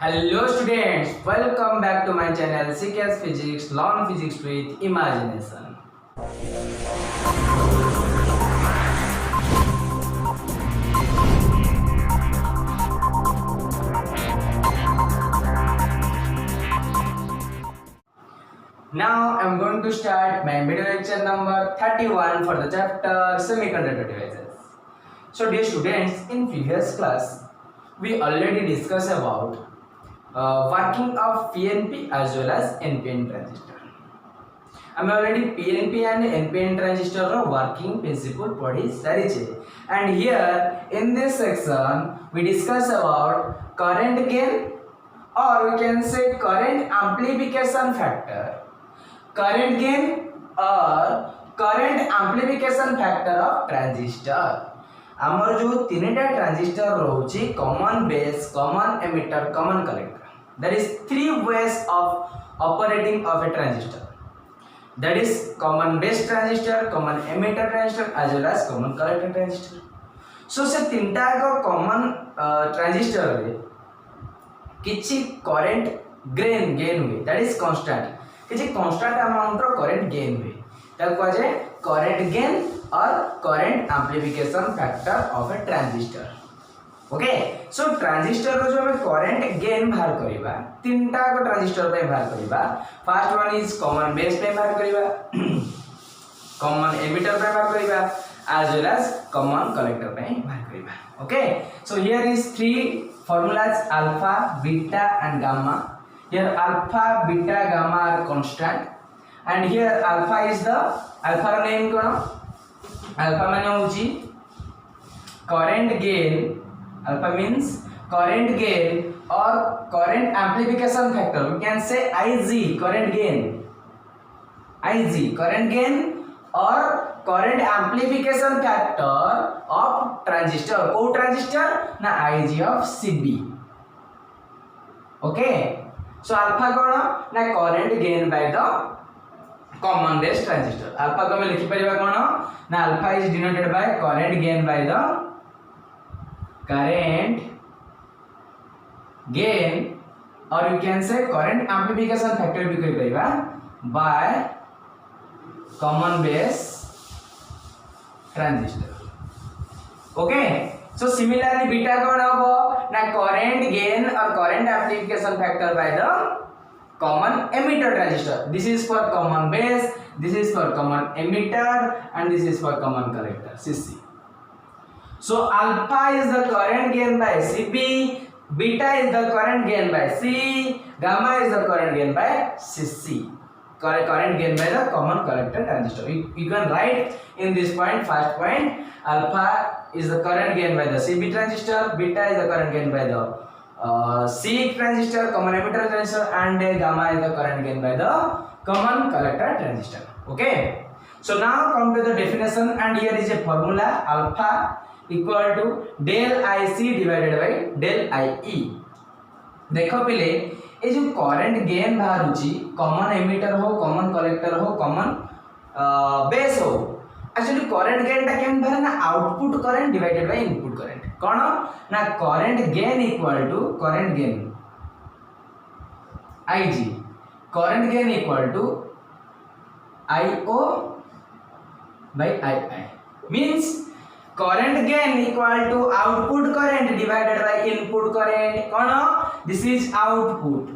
Hello students, welcome back to my channel CKS Physics, Learn Physics with Imagination. Now I am going to start my video lecture number 31 for the chapter Semiconductor Devices. So dear students, in previous class we already discussed about working of PNP as well as NPN transistor. I am already PNP and NPN transistor working principle पढ़ी सारी चीज़. And here in this section we discuss about current gain, or we can say current amplification factor. Current gain or current amplification factor of transistor. आमर जो तीनटा transistor रोची common base, common emitter, common collector. That is three ways of operating of a transistor. That is common base transistor, common emitter transistor as well as common collector transistor. So से तीनटा को common transistor रे किछि current gain हुए. That is constant. किछि constant amount रो current gain हुए. ताको कहा जाए current gain or current amplification factor of a transistor. Okay, so transistor रो जो हमें करंट गेन बाहर करिबा, तीनटा को ट्रांजिस्टर पे बाहर करिबा. First one is common base पे बाहर करिबा, कॉमन एमिटर पे बाहर करिबा as well as common collector पे बाहर करिबा. Okay, so here is three formulas alpha, beta and gamma. Here alpha, beta, gamma are constant and here alpha is the alpha रो नेम कोन? alpha माने होची current gain. Alpha means current gain or current amplification factor. We can say Ig, current gain. Ig, current gain or current amplification factor of transistor. Co transistor na Ig of Cb. Okay. So alpha कौन ना current gain by the common base transistor. Alpha को मैं लिखी परिवा कौन ना alpha is denoted by current gain by the current gain, or you can say current amplification factor भी कही परिवा by common base transistor. Okay, so similarly beta कौन होगा ना current gain or current amplification factor by the common emitter transistor. This is for common base, this is for common emitter and this is for common collector CC. So alpha is the current gain by Cb, beta is the current gain by C, gamma is the current gain by Cc. Current gain by the common collector transistor. You can write in this point, first point, alpha is the current gain by the Cb transistor, beta is the current gain by the C transistor, common emitter transistor, and gamma is the current gain by the common collector transistor. Okay. So now come to the definition, and here is a formula. Alpha equal to del IC divided by del IE. देखो पहले ये जो current gain बाहर होची common emitter हो, common collector हो, common base हो, actually current gain टा केम बाहर ना output current divided by input current. कोन ना current gain equal to current gain IG, current gain equal to IO by II. Means current gain equal to output current divided by input current. कौन? This is output.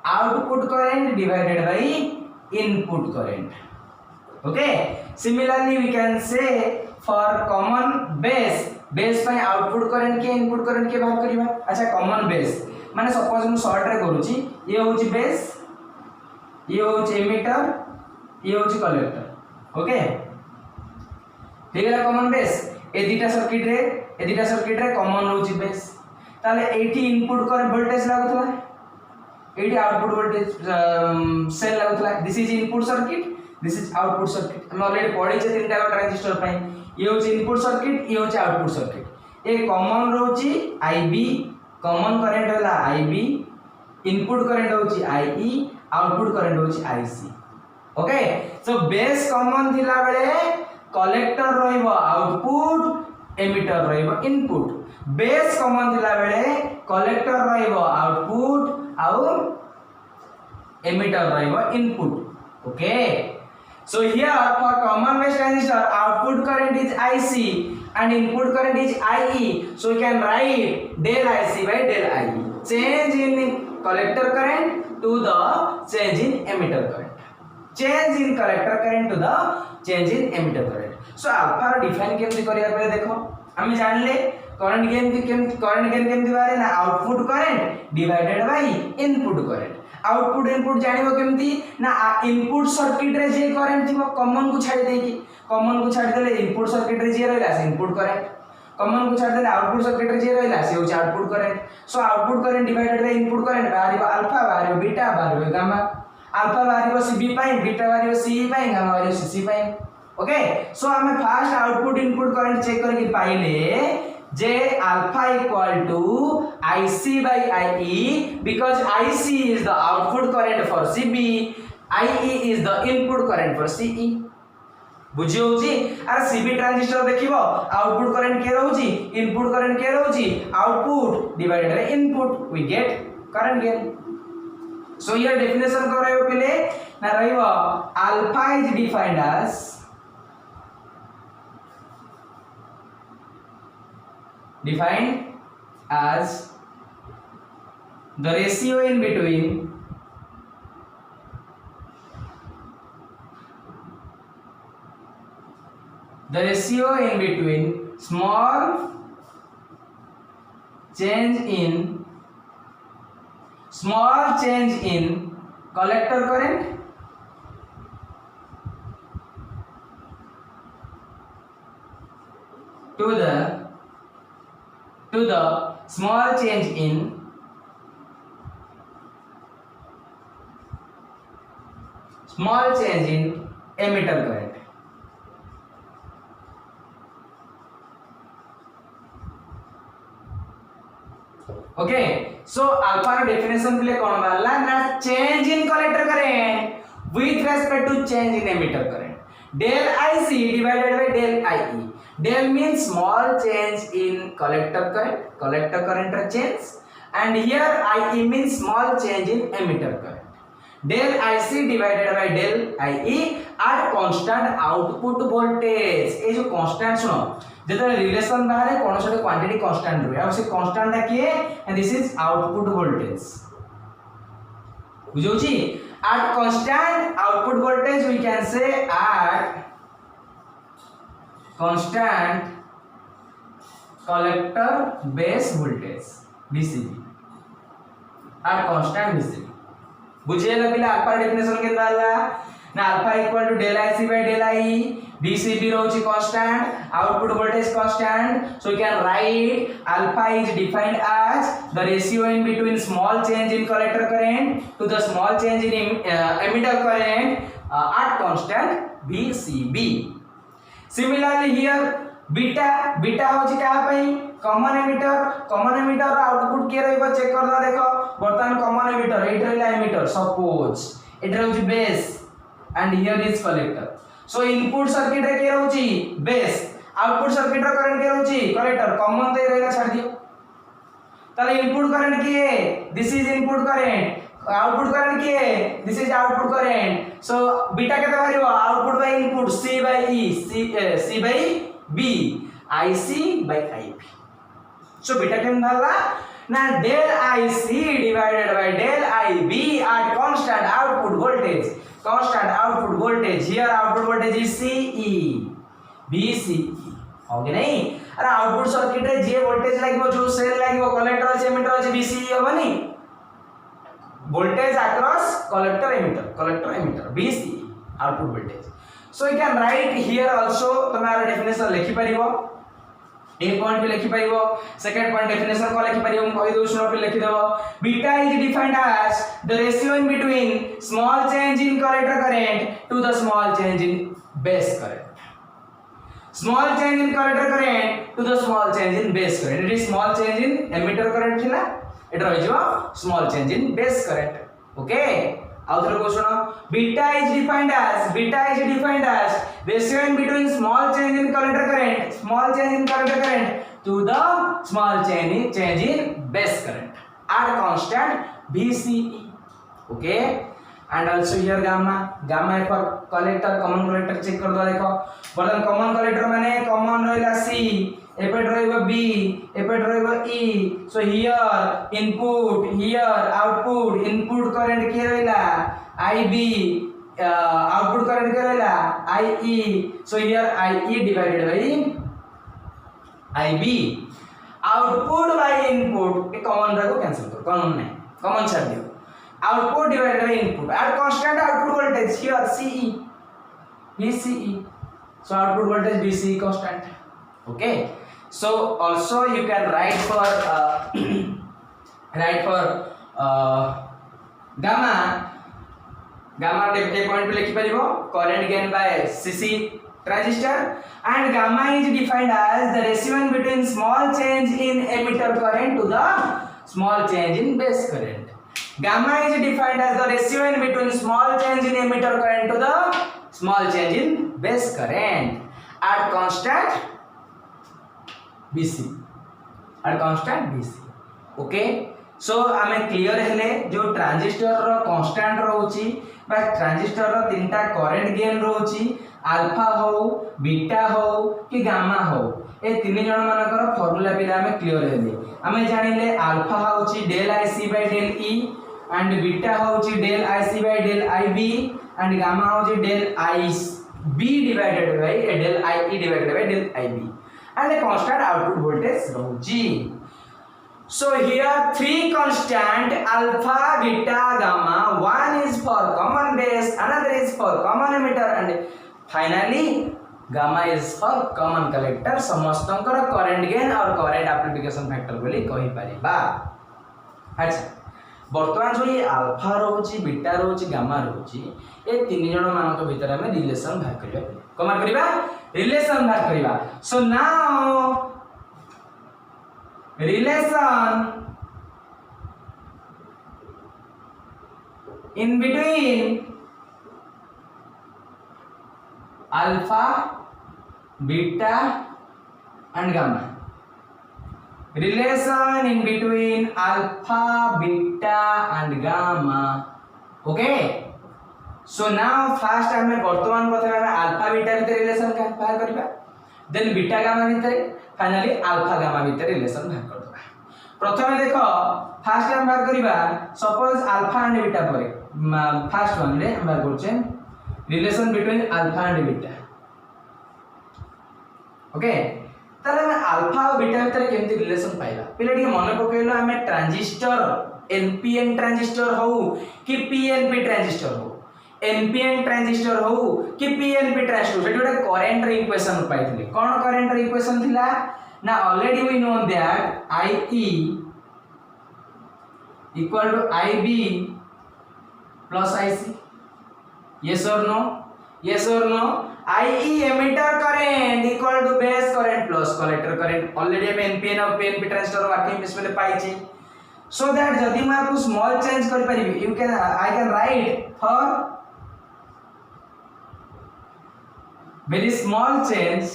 Output current divided by input current. Okay. Similarly, we can say for common base, base by output current के input current के बाहर करिबा. अच्छा, common base माने suppose मु short रे करूची, ये होची बेस, ये होची एमिटर, ये होची कलेक्टर. ओके, ठीक है. कॉमन बेस ए दुटा सर्किट रे कॉमन होची बेस. ताले एठी इनपुट कर वोल्टेज लागुतला, एठी आउटपुट वोल्टेज सेल लागुतला. This is input circuit, this is output circuit. हम ऑलरेडी पढ़ी छे तीनटा को ट्रांजिस्टर पई. ये होची इनपुट सर्किट, ये होची आउटपुट सर्किट. ए कॉमन रोची IB, कॉमन करंट होला IB, इनपुट करंट होची IE, आउटपुट करंट होची IC. Okay, so base common थिला बेले कलेक्टर रहिबो आउटपुट, एमिटर रहिबो इनपुट. बेस कॉमन थिला बेले कलेक्टर रहिबो आउटपुट आउ emitter रहिबो input okay so here for common base transistor output current is IC and input current is IE so we can write del IC by del IE change in collector current to the change in emitter current change in collector current to the change in emitter current so alpha रो define केमति करिया पहिले देखो हम जानले current केमति बारे ना output current divided by input current output input जानिबो केमति ना इनपुट सर्किट रे जे करंट थिबो कॉमन को छाडी देकी कॉमन को छाडी देले इनपुट सर्किट रे जे रहला से इनपुट करंट कॉमन को छाडी देले आउटपुट सर्किट रे जे रहला से होची output current so output current divided by input current बारिबो अल्फा बारिबो बीटा बारिबो गामा अल्फा बारिबो सीबी पाई बीटा बारिबो सीई पाई गामा बारिबो सीसी पाई ओके सो हमें first output input current check करके पाइले J alpha equal to IC by IE because IC is the output current for CB, IE is the input current for CE. बुझी होची अरे CB transistor देखिबो output current के रहउची input current के रहउची output divided by input we get current gain so here definition को रहइबो पहिले ना रहइबो alpha is defined as the ratio in between small change in collector current to the small change in emitter current okay so alpha रो definition के लिए कोन बाला ना change in collector current with respect to change in emitter current del IC divided by del IE del means small change in collector current change and here IE means small change in emitter current del IC divided by del IE at constant output voltage ए जो constant सुनो जेते relation बाहर कोन से quantity constant रहे और से constant किए and this is output voltage बुझौ छी at constant output voltage we can say at constant collector base voltage VCB at constant VCB बुझे लगिला अल्फा डेफिनेशन के दाला ना alpha equal to del IC by del IE VCB रोची constant output voltage constant so you can write alpha is defined as the ratio in between small change in collector current to the small change in emitter current at constant VCB similarly here beta होची का पई common emitter output के रहइबो check करला देखो वर्तमान common emitter एट रहला emitter suppose एट रहउची base and here is collector so input circuit रे के रहउची बेस आउटपुट सर्किट रो करंट के रहउची कलेक्टर कॉमन ते रहला छाड़ दियो ताले इनपुट करंट की है this is input current output current की है this is output current so beta केते बारिबो output by input C by E C by B IC by IP so beta केम धाला ना del IC divided by del IB at constant output voltage here output voltage is CE BCE होगे नहीं अरे output circuit रे जे voltage लागबो जो cell लागबो कलेक्टर আছে एमिटर আছে BCE होबनी voltage across collector emitter BCE output voltage so you can write here also तुम्हारा डेफिनेशन लिखि परिबो ए पॉइंट पे लिखि परिबो सेकंड पॉइंट डेफिनेशन को लिखि परिबो कहि दो सुनो पे लिखि देबो beta is defined as the ratio in between small change in collector current to the small change in base current small change in collector current to the small change in base current it is small change in emitter current थिला it रहि जबो small change in base current okay आउटर को सुनो beta is defined as ratio in between small change in collector current to the small change in base current at constant VCE. Okay, and also here gamma for collector, common collector check कर दो देखो बर्तन common collector माने common रहिला C एपेट रहिबो B एपेट रहिबो E. so here input, here output, input current के रहिला IB, output current के रहिला IE. so here IE divided by IB, output by input ये common रखो cancel करो, common नहीं, common छाड़ दियो. Output divided by input at constant output voltage here CE VCE. so output voltage VCE constant. okay, so also you can write for gamma a point पे लिखि परिबो current gain by CC transistor, and gamma is defined as the ratio between small change in emitter current to the small change in base current. Gamma is defined as the ratio in between small change in emitter current to the small change in base current at constant BC. At constant BC. Okay. So हमें clear हेले जो transistor रो constant रोची बा transistor रो तीनटा current gain रोची alpha हो beta हो कि gamma हो ए तीन जण मानकर फॉर्मूला पिला हमें क्लियर हेले. हमें जानिले अल्फा होची del IC by del E and beta होची del IC by del IB and gamma होची del IB divided by del IE divided by del IB and the constant output voltage होची. so here three constant alpha, beta, gamma. one is for common base, another is for common emitter and finally gamma is for common collector. समस्तंकर current gain और current amplification factor बोली कहि परिबा. अच्छा बर्तमान जो ये alpha रोची, beta रोची, gamma रोची ए तीन जण मानक भीतर हमें रिलेशन बाहर करिया. कमार करिबा रिलेशन बाहर करिबा. so now relation in between alpha, beta and gamma. relation in between alpha, beta and gamma. okay, so now first हमें वर्तमान प्रथमे हमें alpha beta भितर relation का बाहर करिबा, then beta gamma भितर, finally alpha gamma भितर relation बाहर करबा. प्रथमे देखो first हम बाहर करिबा suppose alpha and beta परे first one रे हम बाहर करछे relation between alpha and beta. okay, ताले हमें अल्फा और बीटा भितर केमती रिलेशन पाइबा पिले टिके मन पकेलो हमें ट्रांजिस्टर एनपीएन ट्रांजिस्टर हो कि पीएनपी ट्रांजिस्टर हो, एनपीएन ट्रांजिस्टर हो कि पीएनपी ट्रांजिस्टर सेठी गोटे करंट रे इक्वेशन पाइथिले. कोन करंट रे इक्वेशन थिला ना already we know that IE equal to IB plus IC. yes or no? yes or no? IE emitter current equal to base current plus collector current. already हम NPN और PNP transistor working base में पाई छी. so that जदि मैं आपको small change कर परिबी I can write for very small change,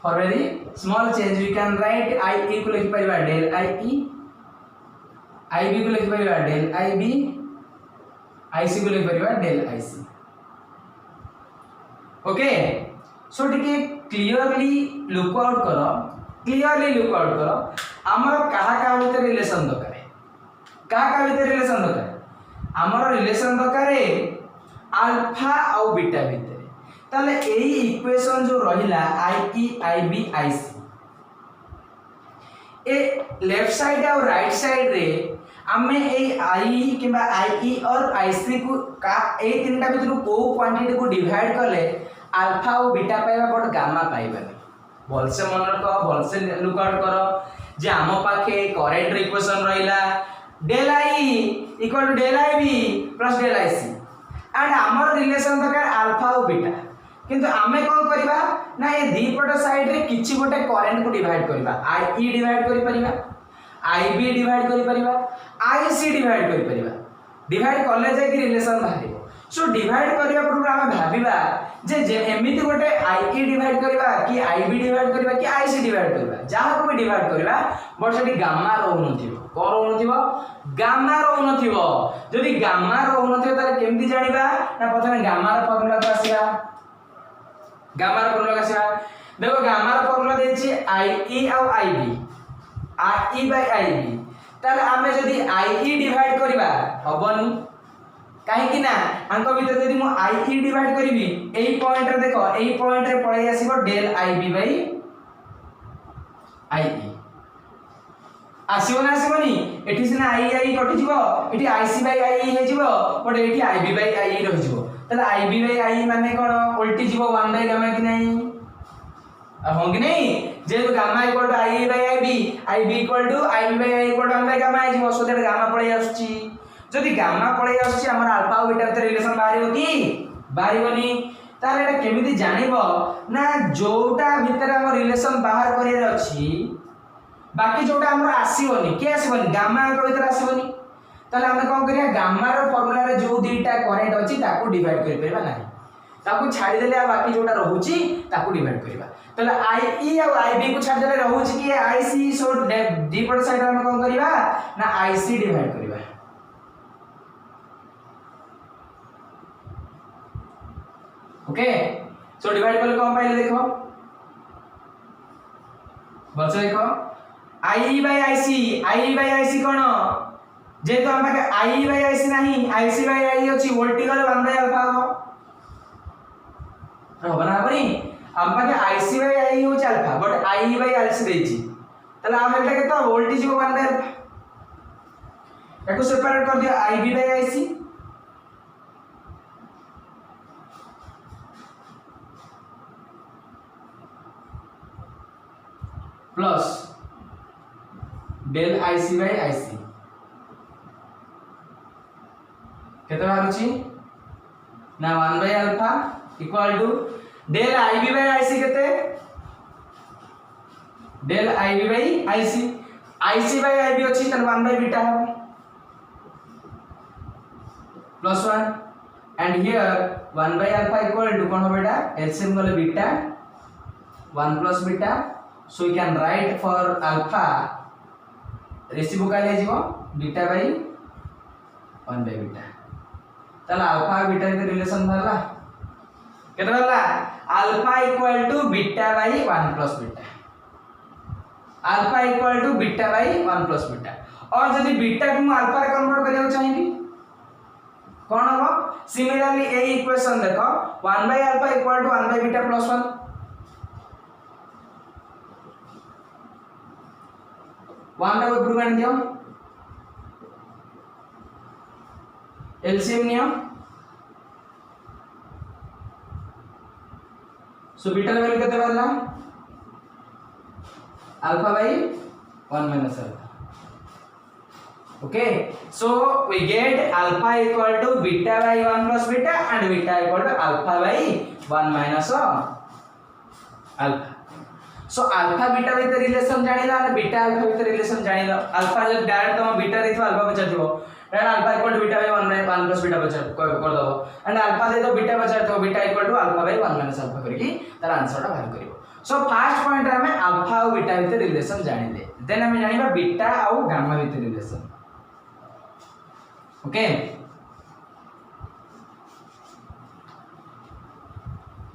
for very small change we can write IE को लिख परिबा del IE, IB को लिख परिबा del IB, IC को लिख परिबा del IC. ओके, सो टिके क्लियरली लुक आउट करो हमर कहा भीतर रिलेशन दरकार है, कहा भीतर रिलेशन दरकार हमर रिलेशन दरकार है अल्फा और बीटा भीतर. ताले एई इक्वेशन जो रहिला IE IB IC ए लेफ्ट साइड और राइट साइड रे आमे ए IE किबा IE और IC को का ए तीनटा भीतर को क्वांटिटी को डिवाइड करले अल्फा और बीटा पाइबा बट गामा पाइबानी. भलसे मन रख, भलसे लुक आउट करो जे आम पाखे करंट इक्वेशन रहिला del IE equal to del IB plus del IC and हमर रिलेशन दरकार अल्फा और बीटा. किंतु आमे कोन करबा ना ए दी पट साइड रे किछि गोटे करंट को डिवाइड करबा. IE डिवाइड करि परिबा, IB डिवाइड करि परिबा, IC डिवाइड करि परिबा. डिवाइड करले जे कि रिलेशन बाहरिबो. सो डिवाइड करिया पूर्व हम भाबिबा जे एमिति गोटे आई डिवाइड करबा कि आई बी डिवाइड करबा कि आई सी डिवाइड करबा जहा को भी डिवाइड करबा बट सेठी गामा रहउ नथिबो को रहउ नथिबो गामा रहउ नथिबो जदि गामा रहउ नथिबो ताले केमति जानिबा ना प्रथमे गामा रो फार्मूला को आसीबा गामा रो फार्मूला को आसीबा देखो गामा रो फार्मूला देछि आई ई और आई बी ताले आमे जदि आई ई डिवाइड करबा हबनी काहे कि ना अंक भीतर यदि मु आई ई डिवाइड करबी एई पॉइंट रे देखो एई पॉइंट रे पळै आसीबो del I B by I E आसीबो ना आसीबोनी एठी सिना आई आई कटि जिवो एठी आई सी बाई आई ई हे जिवो बट एठी आई बी बाई आई ई रहि जिवो तले आई बी बाई आई माने कोन उल्टी जिवो 1 बाई गामा कि नहीं हो कि नहीं जे gamma equal to I by I B equal to I B by I equal to 1 by gamma हे जिवो सो दैट गामा पळै आछी जदि गामा पळै आछी हमर अल्फा और बीटा भीतर रिलेशन बाहरिबो कि बाहरिबोनी ताले एटा केमिति जानिबो ना जोटा भीतर हमर रिलेशन बाहर करियर अछि बाकी जोटा हमर आसीबोनी के आसीबोनी गामा को भीतर आसीबोनी ताले हम कोन करिया गामा रो फार्मूला रे जो दुईटा करेंट अछि ताको डिवाइड करि परबा नाही ताको छाडी देले आ बाकी जोटा रहउची ताको डिवाइड करबा ताले आई ई और आई बी को छाडी देले रहउची कि आई सी सो डीपट साइड हम कोन करिबा ना आई सी डिवाइड करबा ओके सो डिवाइड करले कोन पाइले देखो बच्चा देखो आई बाय आई सी कोन जे तो हम के आई बाय आई सी नहीं आई सी बाय आई अछि वोल्टी गले 1 बाय अल्फा हो बना बनी हम के आई सी बाय आई हो alpha but I bye I सी देछि तले हम एटा के तो वोल्टी जीव 1 बाय अल्फा एको सेपरेट कर दिया I B by I C plus del I C by I C केते बारुची ना 1 by alpha equal to del I B by I C केते del I B by I C by I B अछि त 1 by beta हो plus 1 and here 1 by alpha equal to कोन हो beta LCM गले beta 1 plus beta so we can write for alpha reciprocal है जीवो beta by 1 by beta तला alpha और बीटा के रिलेशन भरला केतना भरला alpha equal to beta by 1 plus beta alpha equal to beta by 1 plus beta और यदि बीटा को अल्फा रे कन्वर्ट करिया चाहिबी कोन हो सिमिलरली ए इक्वेशन देखो 1 by alpha equal to 1 by beta plus 1 1 टा ऊपर गण दियो एलसीएम नियो सो बीटा वैल्यू केते बारला alpha by 1 minus alpha okay so we get alpha equal to beta by 1 plus beta and beta equal to alpha by 1 minus alpha so alpha beta भीतर relation जानिला और beta alpha भीतर relation जानिला alpha जब direct हम beta देथो alpha बचा दिबो and alpha equal to beta by 1 by 1 plus beta बचा कर दबो एंड अल्फा दे तो बीटा बचा तो beta equal to alpha by 1 minus alpha करके तार आंसर टा बाहर करिवो सो फर्स्ट पॉइंट रे हमें अल्फा और बीटा भीतर रिलेशन जानिले देन हमें जानिबा बीटा और गामा भीतर रिलेशन ओके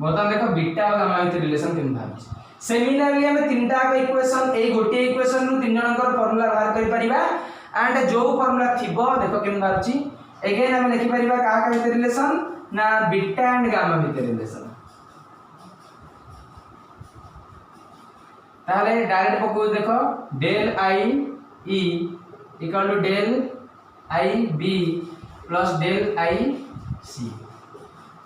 बता देखो बीटा और गामा भीतर रिलेशन केन भाबी सिमिलरली हमें तीनटा का इक्वेशन ए गोटे इक्वेशन नु तीन जनकर फार्मूला बाहर करि परिबा एंड जो फार्मूला थिबो देखो केन बारची अगेन हम लिखि परिबा का का भीतर रिलेशन ना बीटा एंड गामा भीतर रिलेशन ताले डायरेक्ट पको देखो del I E equal to del I B plus del I C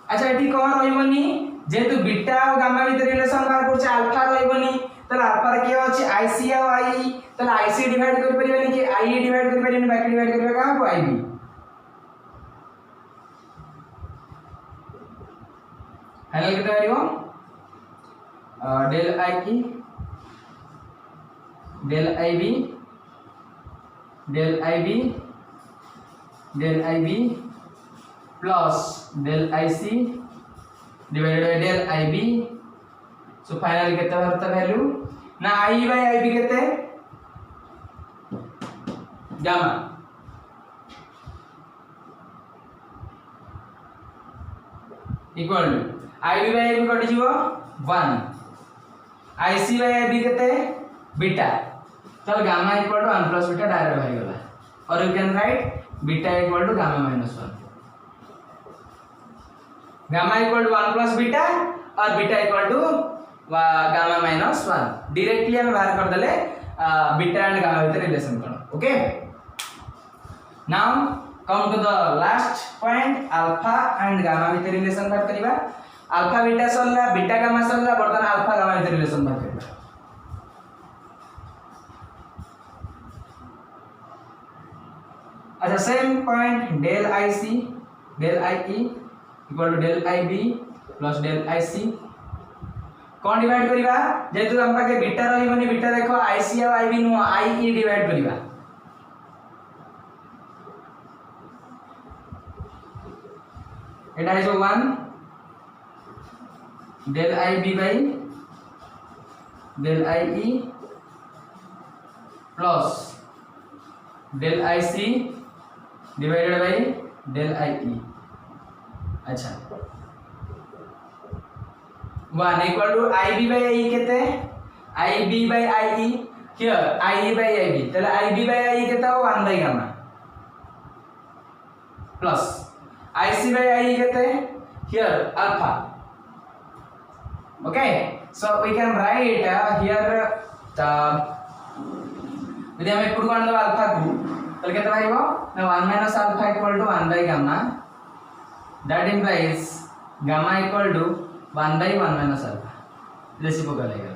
अच्छा एठी कोन होइबनी जेतु बीटा और गामा भीतर रिलेशन बाहर करछ अल्फा रहइबनी तला अल्फा रे के अछि आईसी और आई तला आईसी डिवाइड कर परिबनी कि आई डिवाइड कर परिबनी बाकी डिवाइड करबे का को आई बी फाइनल केते आइबो डेल आई की del I B del I B del I B plus del I C divided by del IB. So finally केते बाहरता value ना I by IB केते gamma equal to IB by IB कटि जीवो 1 IC by IB केते beta तो gamma equal to 1 plus beta direct हो गला और you can write beta equal to gamma minus 1 gamma equal to 1 plus beta और beta equal to gamma minus 1 directly हम बाहर कर देले बीटा एंड गामा भीतर relation cone okay now come to the last point alpha and gamma भीतर relation बात करिबा alpha beta सरला beta gamma सरला बर्तन alpha gamma भीतर रिलेशन बात करिबा अच्छा same point del IC del IE equal to del IB plus del IC कौन divide करिबा जेतु हम पाके बीटा रहिबनी बीटा देखो IC और IB नु IE डिवाइड करिबा एटा is 1 del IB by del IE plus del IC divided by del IE अच्छा 1 equal to IB by IE केते IB by IE here IE by IB तले IB by IE केता 1 by gamma plus IC by IE केते here alpha okay so we can write here यदि हम put कोन दो alpha को तले केते भाइबो ना 1 minus alpha equal to 1 by gamma that implies gamma equal to 1 by 1 minus alpha reciprocal आएगा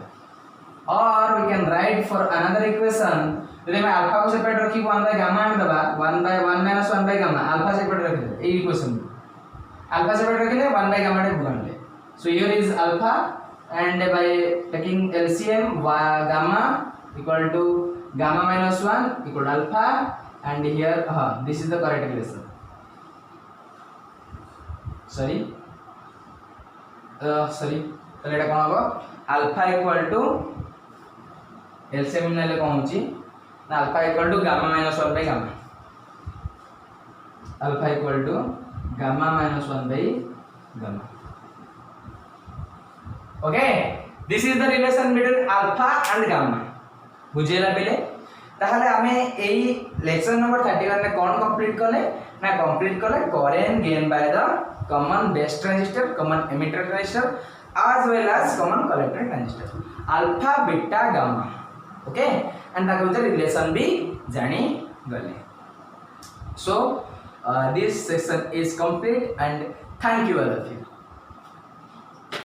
और we can write for another equation यदि मैं अल्फा को सेपरेट रखी 1 by gamma में दबा 1 by 1 minus 1 by gamma alpha separate रख दे ए equation alpha separate रखले 1 by gamma टे गुणन ले so here is alpha and by taking LCM gamma equal to gamma minus 1 equal to alpha and here this is the correct relation sorry तले एटा कोन हो alpha equal to LCM नेले कोन होची ना alpha equal to gamma minus 1 by gamma alpha equal to gamma minus 1 by gamma okay this is the relation between alpha and gamma बुझेला बेले ताहले हमें एई लेक्चर नंबर 31 ने कोन कंप्लीट करले ना कंप्लीट करले current gain by the common base transistor common emitter transistor as well as common collector transistor alpha beta gamma okay and the relation bhi jani gale so this section is complete and thank you all of you.